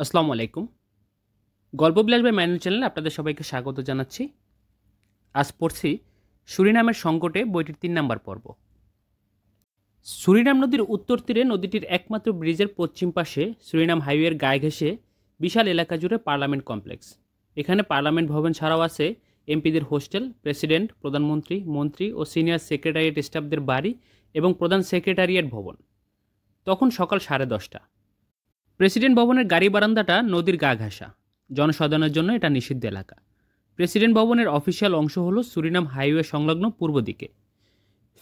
আসসালামু আলাইকুম। গল্প বিলাস বাই মাইনুল চ্যানেলে আপনাদের সবাইকে স্বাগত জানাচ্ছি। আজ পড়ছি সুরিনামের সংকটে বইটির ৩ নাম্বার পর্ব। সুরিনাম নদীর উত্তর তীরে নদীটির একমাত্র ব্রিজের পশ্চিম পাশে সুরিনাম হাইওয়ের গায়ে ঘেঁষে বিশাল এলাকা জুড়ে পার্লামেন্ট কমপ্লেক্স। এখানে পার্লামেন্ট ভবন ছাড়াও আছে এমপিদের হোস্টেল, প্রেসিডেন্ট, প্রধানমন্ত্রী, মন্ত্রী ও সিনিয়র সেক্রেটারিয়েট স্টাফদের বাড়ি এবং প্রধান সেক্রেটারিয়েট ভবন। তখন সকাল 10:30। প্রেসিডেন্ট ভবনের গাড়ি বারান্দাটা নদীর গা ঘেঁষা। জনসাধারণের জন্য এটা নিষিদ্ধ এলাকা। প্রেসিডেন্ট ভবনের অফিসিয়াল অংশ হলো সুরিনাম হাইওয়ে সংলগ্ন পূর্ব দিকে।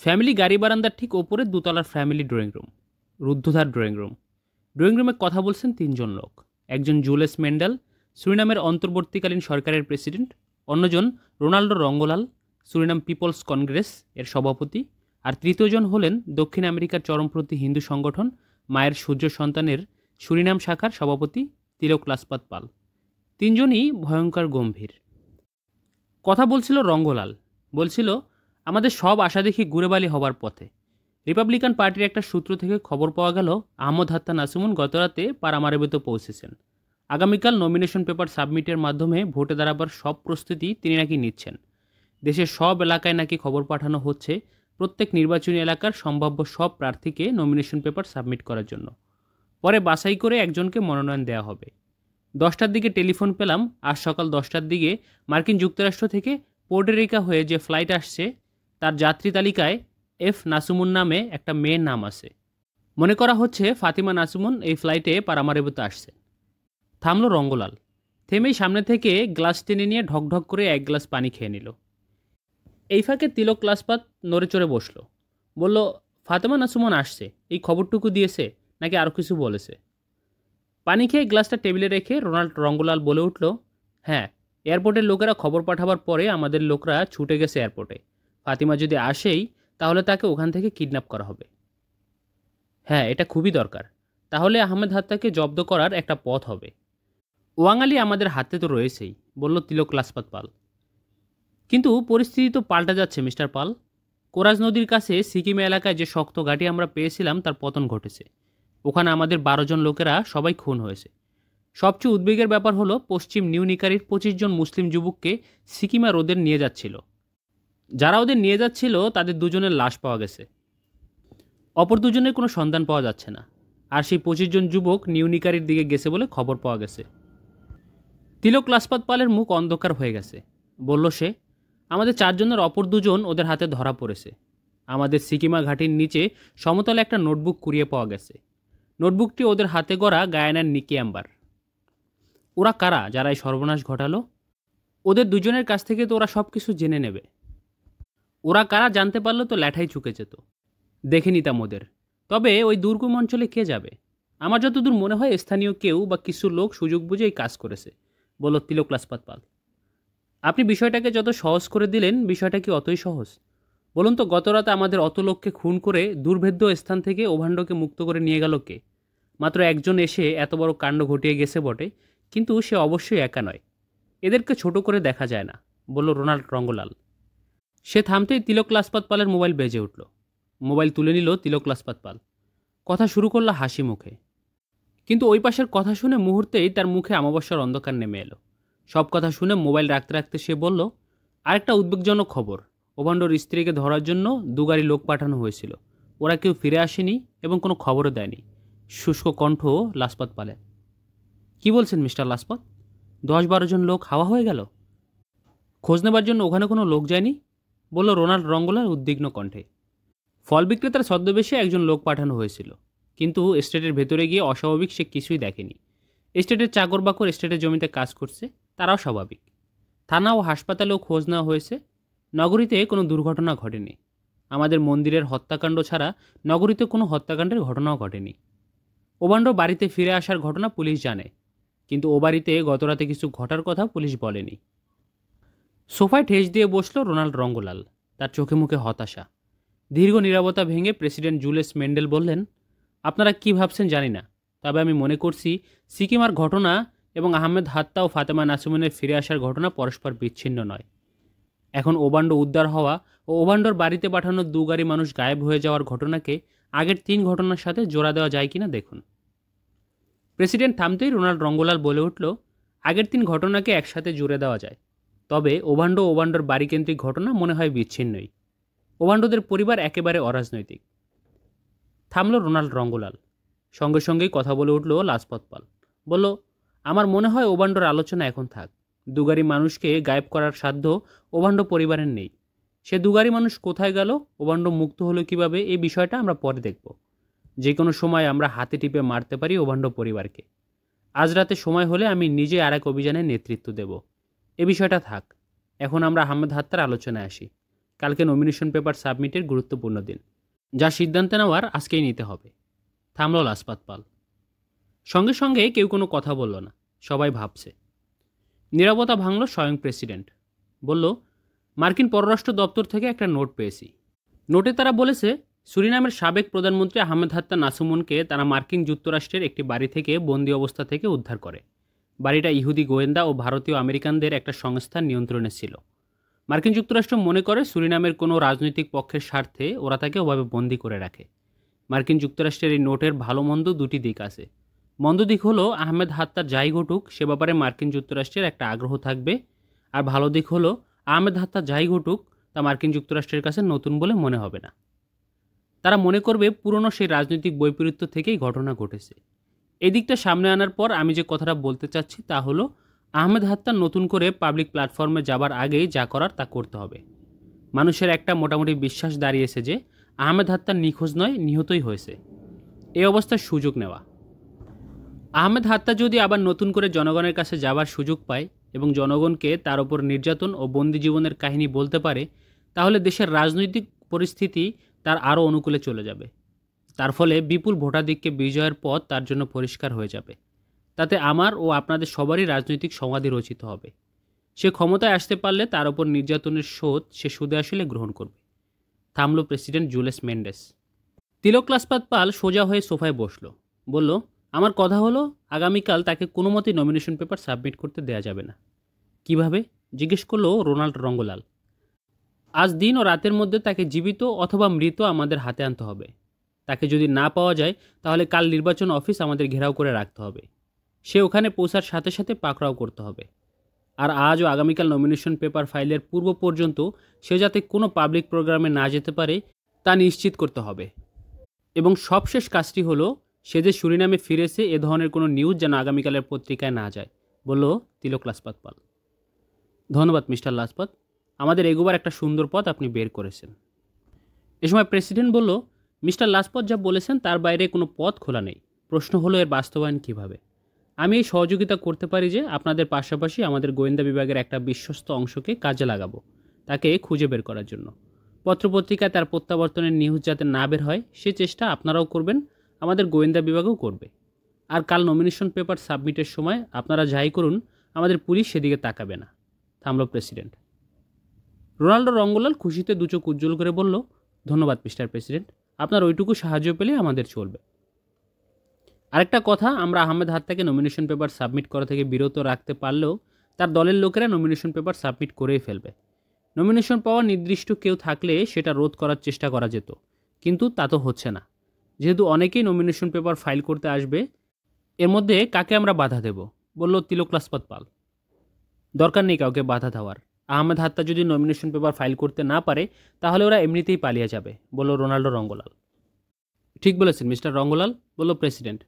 ফ্যামিলি গাড়ি বারান্দার ঠিক ওপরে দোতলার ফ্যামিলি ড্রয়িং রুম, রুদ্ধদ্বার ড্রয়িং রুম। ড্রয়িং রুমে কথা বলছেন 3জন লোক। একজন জুলেস মেন্ডেল, সুরিনামের অন্তর্বর্তীকালীন সরকারের প্রেসিডেন্ট। অন্যজন Ronaldo Ranglal, Suriname Peoples Congress এর সভাপতি। আর তৃতীয়জন হলেন দক্ষিণ আমেরিকার চরমপন্থী হিন্দু সংগঠন মায়ের সূর্য সন্তানের সুরিনাম শাখার সভাপতি তিলক লাজপত পাল। 3জনই ভয়ঙ্কর গম্ভীর। কথা বলছিল রঙ্গলাল। বলছিল, আমাদের সব আশা দেখি গুড়েবালি হবার পথে। রিপাবলিকান পার্টির একটা সূত্র থেকে খবর পাওয়া গেল আহমদ হাত্তা নাসিমুন গতরাতে পারামারেবেতে পৌঁছেছেন। আগামীকাল নমিনেশন পেপার সাবমিটের মাধ্যমে ভোটে দাঁড়াবার সব প্রস্তুতি তিনি নাকি নিচ্ছেন। দেশের সব এলাকায় নাকি খবর পাঠানো হচ্ছে প্রত্যেক নির্বাচনী এলাকার সম্ভাব্য সব প্রার্থীকে নমিনেশন পেপার সাবমিট করার জন্য। পরে বাছাই করে একজনকে মনোনয়ন দেওয়া হবে। 10টার দিকে টেলিফোন পেলাম আজ সকাল 10টার দিকে মার্কিন যুক্তরাষ্ট্র থেকে পোর্টোরিকা হয়ে যে ফ্লাইট আসছে তার যাত্রী তালিকায় এফ নাসিমুন নামে একটা মেয়ের নাম আছে। মনে করা হচ্ছে ফাতিমা নাসিমুন এই ফ্লাইটে পারামারেবুতে আসছে। থামল রঙ্গলাল। থেমেই সামনে থেকে গ্লাস টেনে নিয়ে ঢকঢক করে এক গ্লাস পানি খেয়ে নিল। এই ফাঁকে তিলক লাজপত নড়ে চড়ে বসল। বলল, ফাতেমা নাসিমুন আসছে, এই খবরটুকু দিয়েছে নাকি আরও কিছু বলেছে? পানি খেয়ে গ্লাসটা টেবিলে রেখে রোনাল্ড রঙ্গলাল বলে উঠল, হ্যাঁ, এয়ারপোর্টের লোকেরা খবর পাঠাবার পরে আমাদের লোকরা ছুটে গেছে এয়ারপোর্টে। ফাতিমা যদি আসেই তাহলে তাকে ওখান থেকে কিডন্যাপ করা হবে। হ্যাঁ, এটা খুবই দরকার। তাহলে আহমেদ হাত্তাকে জব্দ করার একটা পথ হবে। ওয়াঙালি আমাদের হাতে তো রয়েছেই, বলল তিলক লাজপত পাল। কিন্তু পরিস্থিতি তো পাল্টা যাচ্ছে মিস্টার পাল। কোরাজ নদীর কাছে সিকিম এলাকায় যে শক্ত ঘাঁটি আমরা পেয়েছিলাম তার পতন ঘটেছে। ওখানে আমাদের 12জন লোকেরা সবাই খুন হয়েছে। সবচেয়ে উদ্বেগের ব্যাপার হলো পশ্চিম নিউ নিকারির 25জন মুসলিম যুবককে সিকিমা ওদের নিয়ে যাচ্ছিল। যারা ওদের নিয়ে যাচ্ছিল তাদের 2জনের লাশ পাওয়া গেছে। অপর 2জনের কোনো সন্ধান পাওয়া যাচ্ছে না। আর সেই 25জন যুবক নিউ নিকারির দিকে গেছে বলে খবর পাওয়া গেছে। তিলক লাজপত পালের মুখ অন্ধকার হয়ে গেছে। বলল সে, আমাদের 4জনের অপর 2জন ওদের হাতে ধরা পড়েছে। আমাদের সিকিমা ঘাটির নিচে সমতলে একটা নোটবুক কুড়িয়ে পাওয়া গেছে। নোটবুকটি ওদের হাতে গড়া গায়ানার নিকি অ্যাম্বার। ওরা কারা যারা এই সর্বনাশ ঘটালো? ওদের 2জনের কাছ থেকে তো ওরা সব কিছু জেনে নেবে। ওরা কারা জানতে পারলে তো ল্যাঠাই চুকে যেত। দেখে নিতাম ওদের। তবে ওই দুর্গম অঞ্চলে কে যাবে? আমার যতদূর মনে হয় স্থানীয় কেউ বা কিছু লোক সুযোগ বুঝে এই কাজ করেছে, বলল তিলক লাজপত পাল। আপনি বিষয়টাকে যত সহজ করে দিলেন, বিষয়টা কি অতই সহজ? বলুন তো, গতরাতে আমাদের অত লোককে খুন করে দুর্ভেদ্য স্থান থেকে ওভান্ডকে মুক্ত করে নিয়ে গেল কে? মাত্র একজন এসে এত বড় কাণ্ড ঘটিয়ে গেছে বটে, কিন্তু সে অবশ্যই একা নয়। এদেরকে ছোট করে দেখা যায় না, বলল রোনাল্ড রঙ্গলাল। সে থামতেই তিলক লাজপত পালের মোবাইল বেজে উঠল। মোবাইল তুলে নিল তিলক লাজপত পাল। কথা শুরু করল হাসি মুখে। কিন্তু ওই পাশের কথা শুনে মুহূর্তেই তার মুখে অমাবস্যার অন্ধকার নেমে এলো। সব কথা শুনে মোবাইল রাখতে রাখতে সে বলল, আরেকটা উদ্বেগজনক খবর। ওভান্ডোর স্ত্রীকে ধরার জন্য 2 গাড়ি লোক পাঠানো হয়েছিল। ওরা কেউ ফিরে আসেনি এবং কোনো খবরও দেয়নি। শুষ্ক কণ্ঠ লাজপত পালের। কি বলছেন মিস্টার লাজপত? 10-12 জন লোক হাওয়া হয়ে গেল? খোঁজ নেবার জন্য ওখানে কোনো লোক যায়নি, বলল রোনাল্ড রঙ্গলার উদ্বিগ্ন কণ্ঠে। ফল বিক্রেতার ছদ্মবেশে একজন লোক পাঠানো হয়েছিল, কিন্তু এস্টেটের ভেতরে গিয়ে অস্বাভাবিক সে কিছুই দেখেনি। এস্টেটের চাকর বাকর এস্টেটের জমিতে কাজ করছে, তারাও স্বাভাবিক। থানা ও হাসপাতালেও খোঁজ নেওয়া হয়েছে। নগরীতে কোনো দুর্ঘটনা ঘটেনি। আমাদের মন্দিরের হত্যাকাণ্ড ছাড়া নগরীতে কোনো হত্যাকাণ্ডের ঘটনাও ঘটেনি। ওভান্ডো বাড়িতে ফিরে আসার ঘটনা পুলিশ জানে, কিন্তু ও বাড়িতে গতরাতে কিছু ঘটার কথা পুলিশ বলেনি। সোফায় ঠেস দিয়ে বসল রোনাল্ড রঙ্গলাল। তার চোখে মুখে হতাশা। দীর্ঘ নীরবতা ভেঙে প্রেসিডেন্ট জুলেস মেন্ডেল বললেন, আপনারা কি ভাবছেন জানি না, তবে আমি মনে করছি সিকিমার ঘটনা এবং আহমেদ হাত্তা ও ফাতেমা নাসিমুনের ফিরে আসার ঘটনা পরস্পর বিচ্ছিন্ন নয়। এখন ওভান্ডো উদ্ধার হওয়া ও ওভান্ডোর বাড়িতে পাঠানো 2 গাড়ি মানুষ গায়েব হয়ে যাওয়ার ঘটনাকে আগের 3 ঘটনার সাথে জোড়া দেওয়া যায় কিনা দেখুন। প্রেসিডেন্ট থামতেই রোনাল্ড রঙ্গলাল বলে উঠল, আগের 3 ঘটনাকে একসাথে জুড়ে দেওয়া যায়, তবে ওবান্ডোর বাড়িকেন্দ্রিক ঘটনা মনে হয় বিচ্ছিন্নই। ওবান্ডোদের পরিবার একেবারে অরাজনৈতিক। থামল রোনাল্ড রঙ্গলাল। সঙ্গে সঙ্গেই কথা বলে উঠল লাজপত পাল। বলল, আমার মনে হয় ওবান্ডোর আলোচনা এখন থাক। দুগারি মানুষকে গায়েব করার সাধ্য ওবান্ডো পরিবারের নেই। সে দুগারি মানুষ কোথায় গেল, ওবান্ডো মুক্ত হলো কিভাবে, এই বিষয়টা আমরা পরে দেখব। যে কোনো সময় আমরা হাতে টিপে মারতে পারি ওবান্ডো পরিবারকে। আজ রাতে সময় হলে আমি নিজে আর এক অভিযানের নেতৃত্ব দেব। এ বিষয়টা থাক, এখন আমরা আহমেদ হাত্তার আলোচনায় আসি। কালকে নমিনেশন পেপার সাবমিটের গুরুত্বপূর্ণ দিন, যা সিদ্ধান্ত নেওয়ার আজকেই নিতে হবে। থামল লাজপত পাল। সঙ্গে সঙ্গে কেউ কোনো কথা বলল না, সবাই ভাবছে। নীরবতা ভাঙল স্বয়ং প্রেসিডেন্ট। বলল, মার্কিন পররাষ্ট্র দপ্তর থেকে একটা নোট পেয়েছি। নোটে তারা বলেছে, সুরিনামের সাবেক প্রধানমন্ত্রী আহমেদ হাত্তা নাসুমনকে তারা মার্কিন যুক্তরাষ্ট্রের একটি বাড়ি থেকে বন্দি অবস্থা থেকে উদ্ধার করে। বাড়িটা ইহুদি গোয়েন্দা ও ভারতীয় আমেরিকানদের একটা সংস্থার নিয়ন্ত্রণে ছিল। মার্কিন যুক্তরাষ্ট্র মনে করে সুরিনামের কোনো রাজনৈতিক পক্ষের স্বার্থে ওরা তাকে ওভাবে বন্দি করে রাখে। মার্কিন যুক্তরাষ্ট্রের এই নোটের ভালো মন্দ দুটি দিক আছে। মন্দ দিক হলো আহমেদ হাত্তার যাই ঘটুক সে ব্যাপারে মার্কিন যুক্তরাষ্ট্রের একটা আগ্রহ থাকবে, আর ভালো দিক হলো আহমেদ হাত্তা যাই ঘটুক তা মার্কিন যুক্তরাষ্ট্রের কাছে নতুন বলে মনে হবে না। তারা মনে করবে পুরনো সেই রাজনৈতিক বৈপরীত্য থেকেই ঘটনা ঘটেছে। এই দিকটা সামনে আনার পর আমি যে কথাটা বলতে চাচ্ছি তা হলো, আহমেদ হাত্তার নতুন করে পাবলিক প্ল্যাটফর্মে যাবার আগেই যা করার তা করতে হবে। মানুষের একটা মোটামুটি বিশ্বাস দাঁড়িয়েছে যে আহমেদ হাত্তার নিখোঁজ নয়, নিহতই হয়েছে। এই অবস্থার সুযোগ নেওয়া। আহমেদ হাত্তা যদি আবার নতুন করে জনগণের কাছে যাবার সুযোগ পায় এবং জনগণকে তার ওপর নির্যাতন ও বন্দি জীবনের কাহিনী বলতে পারে, তাহলে দেশের রাজনৈতিক পরিস্থিতি তার আরও অনুকূলে চলে যাবে। তার ফলে বিপুল ভোটাধিক্যে বিজয়ের পথ তার জন্য পরিষ্কার হয়ে যাবে। তাতে আমার ও আপনাদের সবারই রাজনৈতিক সমাধি রচিত হবে। সে ক্ষমতায় আসতে পারলে তার ওপর নির্যাতনের শোধ সে সুদে আসলে গ্রহণ করবে। থামল প্রেসিডেন্ট জুলিয়াস মেন্ডেস। তিলক লাজপত পাল সোজা হয়ে সোফায় বসল। বলল, আমার কথা হলো, আগামীকাল তাকে কোনো মতেই নমিনেশন পেপার সাবমিট করতে দেয়া যাবে না। কিভাবে? জিজ্ঞেস করলো রোনাল্ড রঙ্গলাল। আজ দিন ও রাতের মধ্যে তাকে জীবিত অথবা মৃত আমাদের হাতে আনতে হবে। তাকে যদি না পাওয়া যায় তাহলে কাল নির্বাচন অফিস আমাদের ঘেরাও করে রাখতে হবে। সে ওখানে পৌঁছার সাথে সাথে পাকড়াও করতে হবে। আর আজ ও আগামীকাল নমিনেশন পেপার ফাইলের পূর্ব পর্যন্ত সে যাতে কোনো পাবলিক প্রোগ্রামে না যেতে পারে তা নিশ্চিত করতে হবে। এবং সবশেষ কাজটি হলো, সে যে সুরিনামে ফিরেছে এ ধরনের কোনো নিউজ যেন আগামীকালের পত্রিকায় না যায়, বলল তিলক লাজপত পাল। ধন্যবাদ মিস্টার লাজপত, আমাদের এগোবার একটা সুন্দর পথ আপনি বের করেছেন। এ সময় প্রেসিডেন্ট বলল, মিস্টার লাজপত যা বলেছেন তার বাইরে কোনো পথ খোলা নেই। প্রশ্ন হলো এর বাস্তবায়ন কিভাবে। আমি এই সহযোগিতা করতে পারি যে আপনাদের পাশাপাশি আমাদের গোয়েন্দা বিভাগের একটা বিশ্বস্ত অংশকে কাজে লাগাবো তাকে খুঁজে বের করার জন্য। পত্রপত্রিকায় তার প্রত্যাবর্তনের নিউজ যাতে না বের হয় সে চেষ্টা আপনারাও করবেন, আমাদের গোয়েন্দা বিভাগও করবে। আর কাল নমিনেশন পেপার সাবমিটের সময় আপনারা যাই করুন, আমাদের পুলিশ সেদিকে তাকাবে না। থামল প্রেসিডেন্ট। রোনাল্ডো রঙ্গলাল খুশিতে দুচোখ উজ্জ্বল করে বলল, ধন্যবাদ মিস্টার প্রেসিডেন্ট, আপনার ওইটুকু সাহায্য পেলে আমাদের চলবে। আরেকটা কথা, আমরা আহমেদ হাত্তাকে নমিনেশন পেপার সাবমিট করা থেকে বিরত রাখতে পারলেও তার দলের লোকেরা নমিনেশন পেপার সাবমিট করেই ফেলবে। নমিনেশন পাওয়া নির্দিষ্ট কেউ থাকলে সেটা রোধ করার চেষ্টা করা যেত, কিন্তু তা তো হচ্ছে না। যেহেতু অনেকেই নমিনেশন পেপার ফাইল করতে আসবে, এর মধ্যে কাকে আমরা বাধা দেব, বলল তিলক লাজপত পাল। দরকার নেই কাউকে বাধা দেওয়ার। আহমেদ হাত্তা যদি নমিনেশন পেপার ফাইল করতে না পারে তাহলে ওরা এমনিতেই পালিয়ে যাবে, বলল রোনাল্ডো রঙ্গলাল। ঠিক বলেছেন মিস্টার রঙ্গলাল, বলল প্রেসিডেন্ট।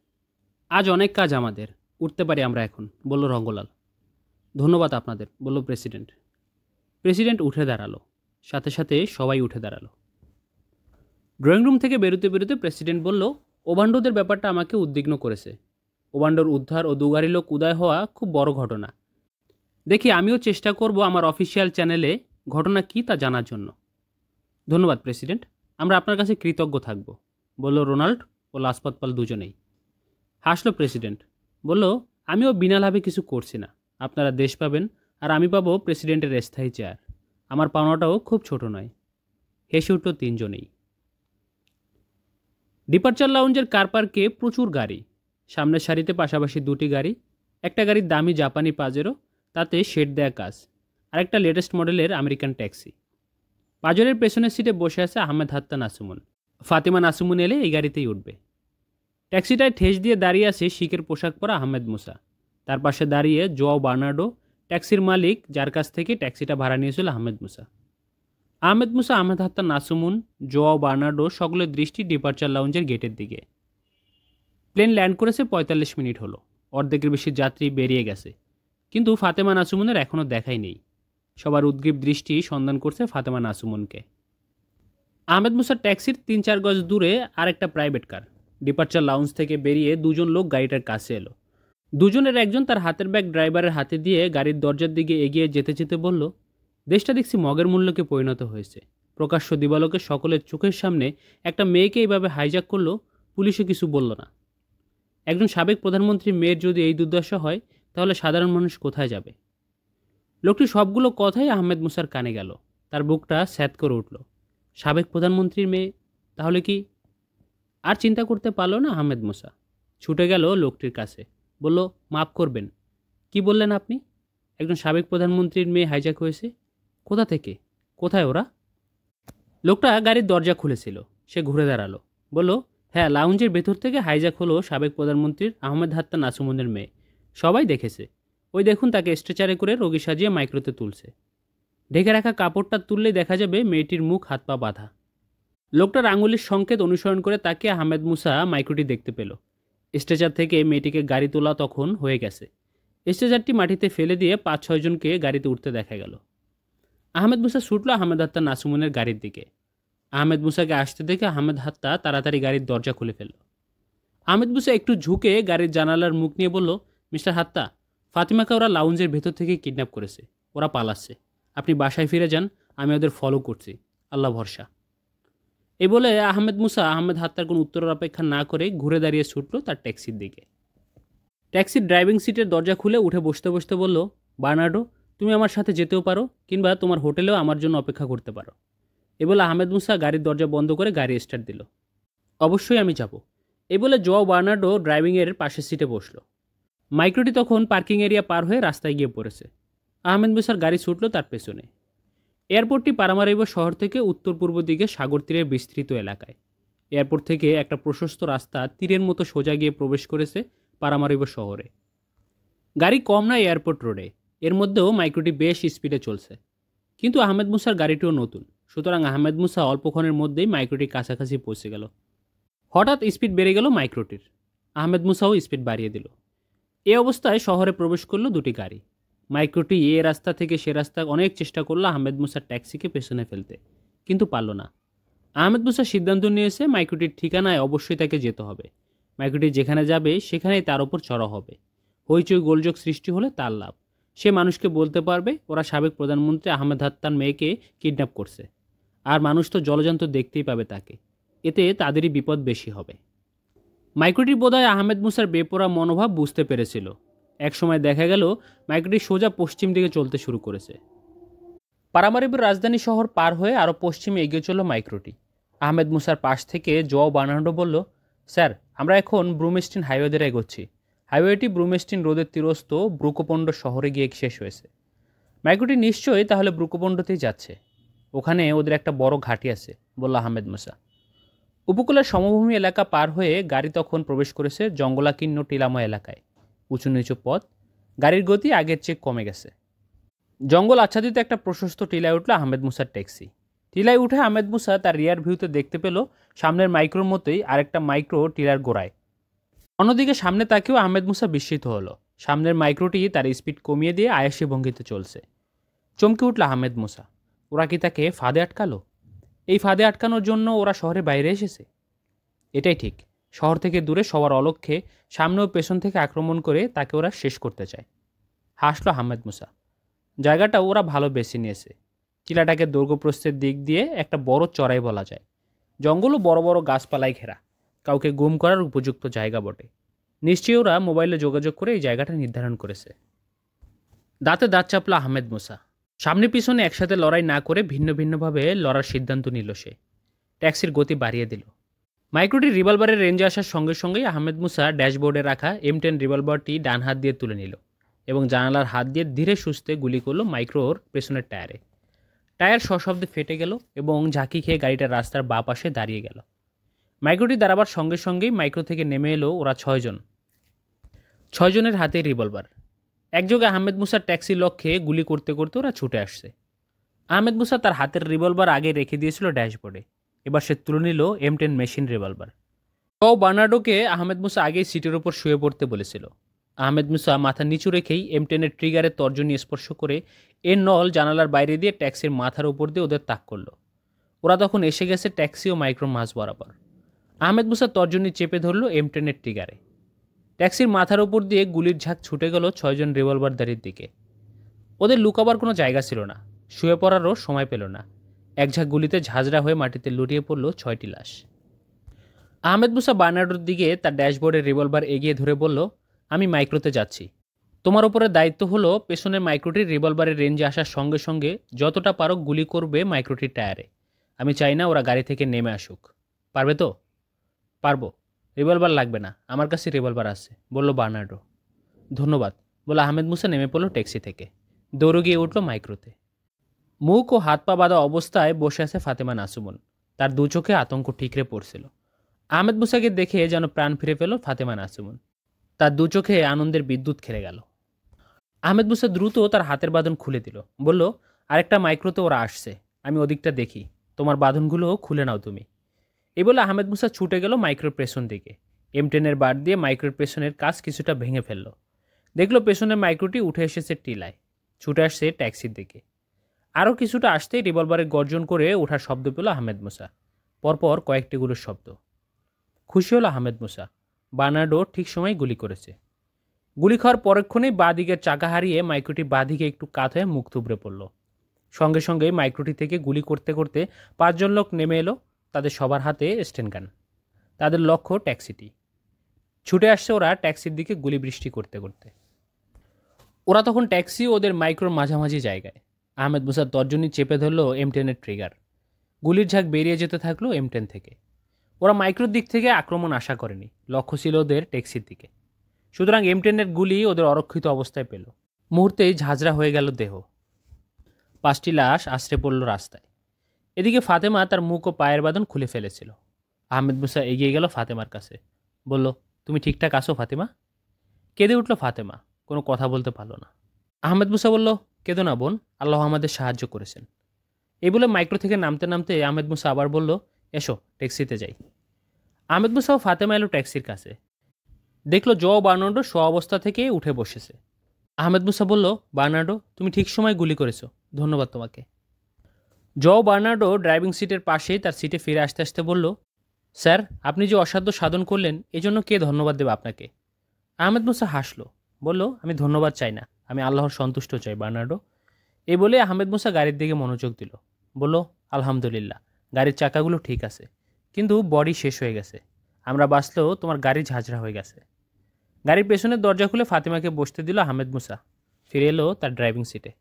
আজ অনেক কাজ আমাদের, উঠতে পারি আমরা এখন, বলল রঙ্গলাল। ধন্যবাদ আপনাদের, বলল প্রেসিডেন্ট। প্রেসিডেন্ট উঠে দাঁড়ালো, সাথে সাথে সবাই উঠে দাঁড়ালো। ড্রয়িং রুম থেকে বেরোতে বেরোতে প্রেসিডেন্ট বলল, ওবান্ডোদের ব্যাপারটা আমাকে উদ্বিগ্ন করেছে। ওবান্ডোর উদ্ধার ও দুগারি লোক উদয় হওয়া খুব বড় ঘটনা। দেখি আমিও চেষ্টা করব আমার অফিসিয়াল চ্যানেলে ঘটনা কী তা জানার জন্য। ধন্যবাদ প্রেসিডেন্ট, আমরা আপনার কাছে কৃতজ্ঞ থাকব, বলল রোনাল্ড ও লাজপত পাল দুজনেই। হাসলো প্রেসিডেন্ট, বলল, আমিও বিনা লাভে কিছু করছি না। আপনারা দেশ পাবেন আর আমি পাবো প্রেসিডেন্টের স্থায়ী চেয়ার। আমার পাওনাটাও খুব ছোট নয়। হেসে উঠল তিনজনেই। ডিপার্চার লাউঞ্জের কার পার্কে প্রচুর গাড়ি। সামনের সারিতে পাশাপাশি দুটি গাড়ি। একটা গাড়ির দামি জাপানি পাজেরো, তাতে শেড দেয়া কাজ, আর একটা লেটেস্ট মডেলের আমেরিকান ট্যাক্সি। পাজেরোর পেছনের সিটে বসে আছে আহমেদ হাত্তা নাসুমন। ফাতিমা নাসুমন এলে এই গাড়িতেই উঠবে। ট্যাক্সিটায় ঠেস দিয়ে দাঁড়িয়ে আছে শিখের পোশাক পরা আহমেদ মুসা। তার পাশে দাঁড়িয়ে জোয়াও বার্নার্ডো, ট্যাক্সির মালিক, যার কাছ থেকে ট্যাক্সিটা ভাড়া নিয়েছিল আহমেদ মুসা। আহমেদ মুসা, আহমেদ হাত্তা, নাসুমুন, জোয়াও বার্নার্ডো সকলের দৃষ্টি ডিপার্চার লাউঞ্জের গেটের দিকে। প্লেন ল্যান্ড করেছে 45 মিনিট হলো। অর্ধেকের বেশি যাত্রী বেরিয়ে গেছে, কিন্তু ফাতেমা নাসুমুনের এখনও দেখাই নেই। সবার উদ্গ্রীব দৃষ্টি সন্ধান করছে ফাতেমা নাসুমুনকে। আহমেদ মুসার ট্যাক্সির 3-4 গজ দূরে আরেকটা প্রাইভেট কার। ডিপার্চার লাউঞ্জ থেকে বেরিয়ে দুজন লোক গাড়িটার কাছে এলো। দুজনের একজন তার হাতের ব্যাগ ড্রাইভারের হাতে দিয়ে গাড়ির দরজার দিকে এগিয়ে যেতে যেতে বলল, দেশটা দেখছি মগের মূল্যকে পরিণত হয়েছে। প্রকাশ্য দিবালোকে সকলের চোখের সামনে একটা মেয়েকে এইভাবে হাইজ্যাক করলো, পুলিশও কিছু বলল না। একজন সাবেক প্রধানমন্ত্রীর মেয়ের যদি এই দুর্দশা হয়, তাহলে সাধারণ মানুষ কোথায় যাবে? লোকটি সবগুলো কথাই আহমেদ মুসার কানে গেল। তার বুকটা স্যাঁত করে উঠল। সাবেক প্রধানমন্ত্রীর মেয়ে, তাহলে কি? আর চিন্তা করতে পারল না আহমেদ মুসা। ছুটে গেল লোকটির কাছে, বলল, মাফ করবেন, কি বললেন আপনি? একজন সাবেক প্রধানমন্ত্রীর মেয়ে হাইজ্যাক হয়েছে? কোথা থেকে? কোথায় ওরা? লোকটা গাড়ির দরজা খুলেছিল। সে ঘুরে দাঁড়ালো, বলল, হ্যাঁ, লাউঞ্জের ভেতর থেকে হাইজ্যাক হলো সাবেক প্রধানমন্ত্রীর আহমেদ হাত্তা নাসুমুনের মেয়ে। সবাই দেখেছে। ওই দেখুন, তাকে স্ট্রেচারে করে রোগী সাজিয়ে মাইক্রোতে তুলছে। ঢেকে রাখা কাপড়টা তুললেই দেখা যাবে মেয়েটির মুখ হাত পা বাঁধা। লোকটার আঙুলের সংকেত অনুসরণ করে তাকে আহমেদ মুসা মাইক্রোটি দেখতে পেল। স্ট্রেচার থেকে মেয়েটিকে গাড়ি তোলা তখন হয়ে গেছে। স্ট্রেচারটি মাটিতে ফেলে দিয়ে 5-6 জনকে গাড়িতে উঠতে দেখা গেল। আহমেদ মুসা ছুটল আহমেদ হাত্তা নাসুমুনের গাড়ির দিকে। আহমেদ মুসাকে আসতে দেখে আহমেদ হাত্তা তাড়াতাড়ি গাড়ির দরজা খুলে ফেলল। আহমেদ মুসা একটু ঝুঁকে গাড়ির জানালার মুখ নিয়ে বলল, মিস্টার হাত্তা, ফাতিমাকে ওরা লাউঞ্জের ভেতর থেকে কিডন্যাপ করেছে। ওরা পালাচ্ছে। আপনি বাসায় ফিরে যান, আমি ওদের ফলো করছি, আল্লাহ ভরসা। এই বলে আহমেদ মুসা আহমেদ হাত্তার কোনো উত্তরের অপেক্ষা না করে ঘুরে দাঁড়িয়ে ছুটল তার ট্যাক্সির দিকে। ট্যাক্সির ড্রাইভিং সিটের দরজা খুলে উঠে বসতে বসতে বলল, বার্নার্ডো, তুমি আমার সাথে যেতেও পারো, কিংবা তোমার হোটেলেও আমার জন্য অপেক্ষা করতে পারো। এ বলে আহমেদ মুসা গাড়ির দরজা বন্ধ করে গাড়ি স্টার্ট দিল। অবশ্যই আমি যাব। এই বলে জোয়াও বার্নার্ডো ড্রাইভিংয়ের পাশের সিটে বসল। মাইক্রোটি তখন পার্কিং এরিয়া পার হয়ে রাস্তায় গিয়ে পড়েছে। আহমেদ মুসার গাড়ি ছুটল তার পেছনে। এয়ারপোর্টটি পারামারিবো শহর থেকে উত্তর পূর্ব দিকে সাগর তীরের বিস্তৃত এলাকায়। এয়ারপোর্ট থেকে একটা প্রশস্ত রাস্তা তীরের মতো সোজা গিয়ে প্রবেশ করেছে পারামারিবো শহরে। গাড়ি কম নয় এয়ারপোর্ট রোডে। এর মধ্যেও মাইক্রোটি বেশ স্পিডে চলছে। কিন্তু আহমেদ মুসার গাড়িটিও নতুন, সুতরাং আহমেদ মুসা অল্পক্ষণের মধ্যেই মাইক্রোটির কাছাকাছি পৌঁছে গেল। হঠাৎ স্পিড বেড়ে গেল মাইক্রোটির। আহমেদ মুসাও স্পিড বাড়িয়ে দিল। এই অবস্থায় শহরে প্রবেশ করলো দুটি গাড়ি। মাইক্রোটি এ রাস্তা থেকে সে রাস্তা অনেক চেষ্টা করলো আহমেদ মুসার ট্যাক্সিকে পেছনে ফেলতে, কিন্তু পারল না। আহমেদ মুসা সিদ্ধান্ত নিয়েছে মাইক্রোটির ঠিকানায় অবশ্যই তাকে যেতে হবে। মাইক্রোটি যেখানে যাবে সেখানেই তার ওপর চড়া হবে। হইচই গোলযোগ সৃষ্টি হলে তার লাভ। সে মানুষকে বলতে পারবে ওরা সাবেক প্রধানমন্ত্রী আহমেদ হাত্তার মেয়েকে কিডন্যাপ করছে, আর মানুষ তো জলজান্ত দেখতেই পাবে তাকে। এতে তাদেরই বিপদ বেশি হবে। মাইক্রোটি বোধহয় আহমেদ মুসার বেপরোয়া মনোভাব বুঝতে পেরেছিল। একসময় দেখা গেল মাইক্রোটি সোজা পশ্চিম দিকে চলতে শুরু করেছে। পারামারিবোর রাজধানী শহর পার হয়ে আরও পশ্চিমে এগিয়ে চলল মাইক্রোটি। আহমেদ মুসার পাশ থেকে জোয়াও বার্নার্ডো বলল, স্যার, আমরা এখন ব্রুমেস্টিন হাইওয়ে ধরে এগোচ্ছি। হাইওয়েটি ব্রুমেস্টিন রোদের তীরস্থ ব্রুকোপন্ড শহরে গিয়ে শেষ হয়েছে। মাইক্রোটি নিশ্চয়ই তাহলে ব্রুকোপন্ডতেই যাচ্ছে। ওখানে ওদের একটা বড় ঘাঁটি আছে, বলল আহমেদ মুসা। উপকূলের সমভূমি এলাকা পার হয়ে গাড়ি তখন প্রবেশ করেছে জঙ্গলাকীর্ণ টিলাময় এলাকায়। উঁচু নিচু পথ, গাড়ির গতি আগের চেয়ে কমে গেছে। জঙ্গল আচ্ছাদিত একটা প্রশস্ত টিলায় উঠল আহমেদ মুসার ট্যাক্সি। টিলায় উঠে আহমেদ মুসা তার রিয়ার ভিউতে দেখতে পেল সামনের মাইক্রোর মতোই আরেকটা মাইক্রো টিলার গোড়ায়। অন্যদিকে সামনে তাকেও আহমেদ মুসা বিস্মিত হলো। সামনের মাইক্রোটি তার স্পিড কমিয়ে দিয়ে আয়াসী ভঙ্গিতে চলছে। চমকে উঠল আহমেদ মুসা। ওরা কি তাকে ফাঁদে আটকালো? এই ফাঁদে আটকানোর জন্য ওরা শহরের বাইরে এসেছে? এটাই ঠিক। শহর থেকে দূরে সবার অলক্ষ্যে সামনে ও পেছন থেকে আক্রমণ করে তাকে ওরা শেষ করতে চায়। হাসল আহমেদ মুসা। জায়গাটা ওরা ভালো বেছে নিয়েছে। টিলাটাকে দৈর্ঘ্যপ্রস্থের দিক দিয়ে একটা বড় চড়াই বলা যায়। জঙ্গলও বড় বড় গাছপালায় ঘেরা। কাউকে গুম করার উপযুক্ত জায়গা বটে। নিশ্চয়ই ওরা মোবাইলে যোগাযোগ করে এই জায়গাটা নির্ধারণ করেছে। দাঁতে দাঁত চাপল আহমেদ মুসা। সামনে পিছনে একসাথে লড়াই না করে ভিন্ন ভিন্নভাবে লড়ার সিদ্ধান্ত নিল সে। ট্যাক্সির গতি বাড়িয়ে দিল। মাইক্রোটি রিভলভারের রেঞ্জে আসার সঙ্গে সঙ্গেই আহমেদ মুসা ড্যাশবোর্ডে রাখা M10 রিভলভারটি ডান হাত দিয়ে তুলে নিল এবং জানালার হাত দিয়ে ধীরে সুস্থে গুলি করল মাইক্রোর পেছনের টায়ারে। টায়ার সশব্দে ফেটে গেল এবং ঝাঁকি খেয়ে গাড়িটা রাস্তার বাঁ পাশে দাঁড়িয়ে গেল। মাইক্রোটি দাঁড়াবার সঙ্গে সঙ্গেই মাইক্রো থেকে নেমে এলো ওরা 6 জন। 6 জনের হাতে রিভলভার। একযোগে আহমেদ মুসার ট্যাক্সির লক্ষ্যে গুলি করতে করতে ওরা ছুটে আসছে। আহমেদ মুসা তার হাতের রিভলভার আগে রেখে দিয়েছিল ড্যাশবোর্ডে। এবার সে তুলে নিল M10 মেশিন রিভলভার। বার্নার্ডোকে আহমেদ মুসা আগেই সিটের ওপর শুয়ে পড়তে বলেছিল। আহমেদ মুসা মাথা নিচু রেখেই M10-এর ট্রিগারের তর্জনী স্পর্শ করে এর নল জানালার বাইরে দিয়ে ট্যাক্সির মাথার উপর দিয়ে ওদের তাক করল। ওরা তখন এসে গেছে ট্যাক্সি ও মাইক্রো মাঝ বরাবর। আহমেদ মুসা তর্জনী চেপে ধরল M10-এর ট্রিগারে। ট্যাক্সির মাথার উপর দিয়ে গুলির ঝাঁক ছুটে গেল 6 জন রিভলভারধারীর দিকে। ওদের লুকাবার কোনো জায়গা ছিল না, শুয়ে পড়ারও সময় পেল না। এক ঝাঁক গুলিতে ঝাঁঝরা হয়ে মাটিতে লুটিয়ে পড়ল 6টি লাশ। আহমেদ মুসা বার্নার্ডোর দিকে তার ড্যাশবোর্ডের রিভলভার এগিয়ে ধরে বলল, আমি মাইক্রোতে যাচ্ছি। তোমার উপরে দায়িত্ব হলো পেছনের মাইক্রোটির রিভলভারের রেঞ্জে আসার সঙ্গে সঙ্গে যতটা পারো গুলি করবে মাইক্রোটির টায়ারে। আমি চাই না ওরা গাড়ি থেকে নেমে আসুক। পারবে তো? পারবো। রিভলভার লাগবে না, আমার কাছে রিভলভার আছে, বলল বার্নার্ডো। ধন্যবাদ, বলে আহমেদ মুসা নেমে পড়ল ট্যাক্সি থেকে। দৌড়ে গিয়ে উঠল মাইক্রোতে। মুখ ও হাত পা বাঁধা অবস্থায় বসে আছে ফাতেমা নাসুমন। তার দু চোখে আতঙ্ক ঠিকরে পড়ছিল। আহমেদ মুসাকে দেখে যেন প্রাণ ফিরে পেল ফাতেমা নাসুমন। তার দু চোখে আনন্দের বিদ্যুৎ খেলে গেল। আহমেদ মুসা দ্রুত তার হাতের বাঁধন খুলে দিল। বলল, আরেকটা মাইক্রোতে ওরা আসছে, আমি ওদিকটা দেখি, তোমার বাঁধনগুলো খুলে নাও তুমি। এই বলে আহমেদ মুসা ছুটে গেল মাইক্রোর পেছন দিকে। M10-এর বার দিয়ে মাইক্রোর পেছনের কাজ কিছুটা ভেঙে ফেলল। দেখলো পেছনের মাইক্রোটি উঠে এসেছে টিলায়, ছুটে আসছে ট্যাক্সির দিকে। আরও কিছুটা আসতেই রিভলভারের গর্জন করে ওঠার শব্দ পেল আহমেদ মুসা। পরপর কয়েকটি গুলোর শব্দ। খুশি হলো আহমেদ মুসা। বার্নার্ডো ঠিক সময় গুলি করেছে। গুলি খাওয়ার পরক্ষণেই বাঁ দিকের চাকা হারিয়ে মাইক্রোটি বাঁ দিকে একটু কাত হয়ে মুখ থুবড়ে পড়ল। সঙ্গে সঙ্গে মাইক্রোটি থেকে গুলি করতে করতে 5 জন লোক নেমে এলো। তাদের সবার হাতে স্টেনগান। তাদের লক্ষ্য ট্যাক্সিটি। ছুটে আসছে ওরা ট্যাক্সির দিকে গুলি বৃষ্টি করতে করতে। ওরা তখন ট্যাক্সি ওদের মাইক্রোর মাঝামাঝি জায়গায়। আহমেদ মুসার তর্জনী চেপে ধরল M10-এর ট্রিগার। গুলির ঝাঁক বেরিয়ে যেতে থাকলো M10 থেকে। ওরা মাইক্রোর দিক থেকে আক্রমণ আশা করেনি, লক্ষ্য ছিল ওদের ট্যাক্সির দিকে। সুতরাং M10-এর গুলি ওদের অরক্ষিত অবস্থায় পেল। মুহূর্তেই ঝাঁঝরা হয়ে গেল দেহ। 5টি লাশ আছড়ে পড়ল রাস্তায়। এদিকে ফাতেমা তার মুখ ও পায়ের বাঁধন খুলে ফেলেছিল। আহমেদ মুসা এগিয়ে গেল ফাতেমার কাছে। বলল, তুমি ঠিকঠাক আছো ফাতেমা? কেঁদে উঠল ফাতেমা, কোনো কথা বলতে পারল না। আহমেদ মুসা বলল, কেঁদো না বোন, আল্লাহ আমাদের সাহায্য করেছেন। এই বলে মাইক্রো থেকে নামতে নামতে আহমেদ মুসা আবার বলল, এসো ট্যাক্সিতে যাই। আহমেদ মুসা ও ফাতেমা এলো ট্যাক্সির কাছে। দেখলো বার্নার্ডো শো অবস্থা থেকে উঠে বসেছে। আহমেদ মুসা বলল, বার্নার্ডো, তুমি ঠিক সময় গুলি করেছো, ধন্যবাদ তোমাকে। বার্নার্ডো ড্রাইভিং সিটের পাশেই তার সিটে ফিরে আসতে আসতে বলল, স্যার, আপনি যে অসাধ্য সাধন করলেন এজন্য কে ধন্যবাদ দেবে আপনাকে? আহমেদ মুসা হাসলো, বলল, আমি ধন্যবাদ চাই না, আমি আল্লাহর সন্তুষ্ট চাই বার্নার্ডো। এই বলে আহমেদ মুসা গাড়ির দিকে মনোযোগ দিল। বলল, আলহামদুলিল্লাহ, গাড়ির চাকাগুলো ঠিক আছে, কিন্তু বডি শেষ হয়ে গেছে। আমরা বাঁচলেও তোমার গাড়ি ঝাঁঝরা হয়ে গেছে। গাড়ির পেছনের দরজা খুলে ফাতেমাকে বসতে দিল আহমেদ মুসা। ফিরে এলো তার ড্রাইভিং সিটে।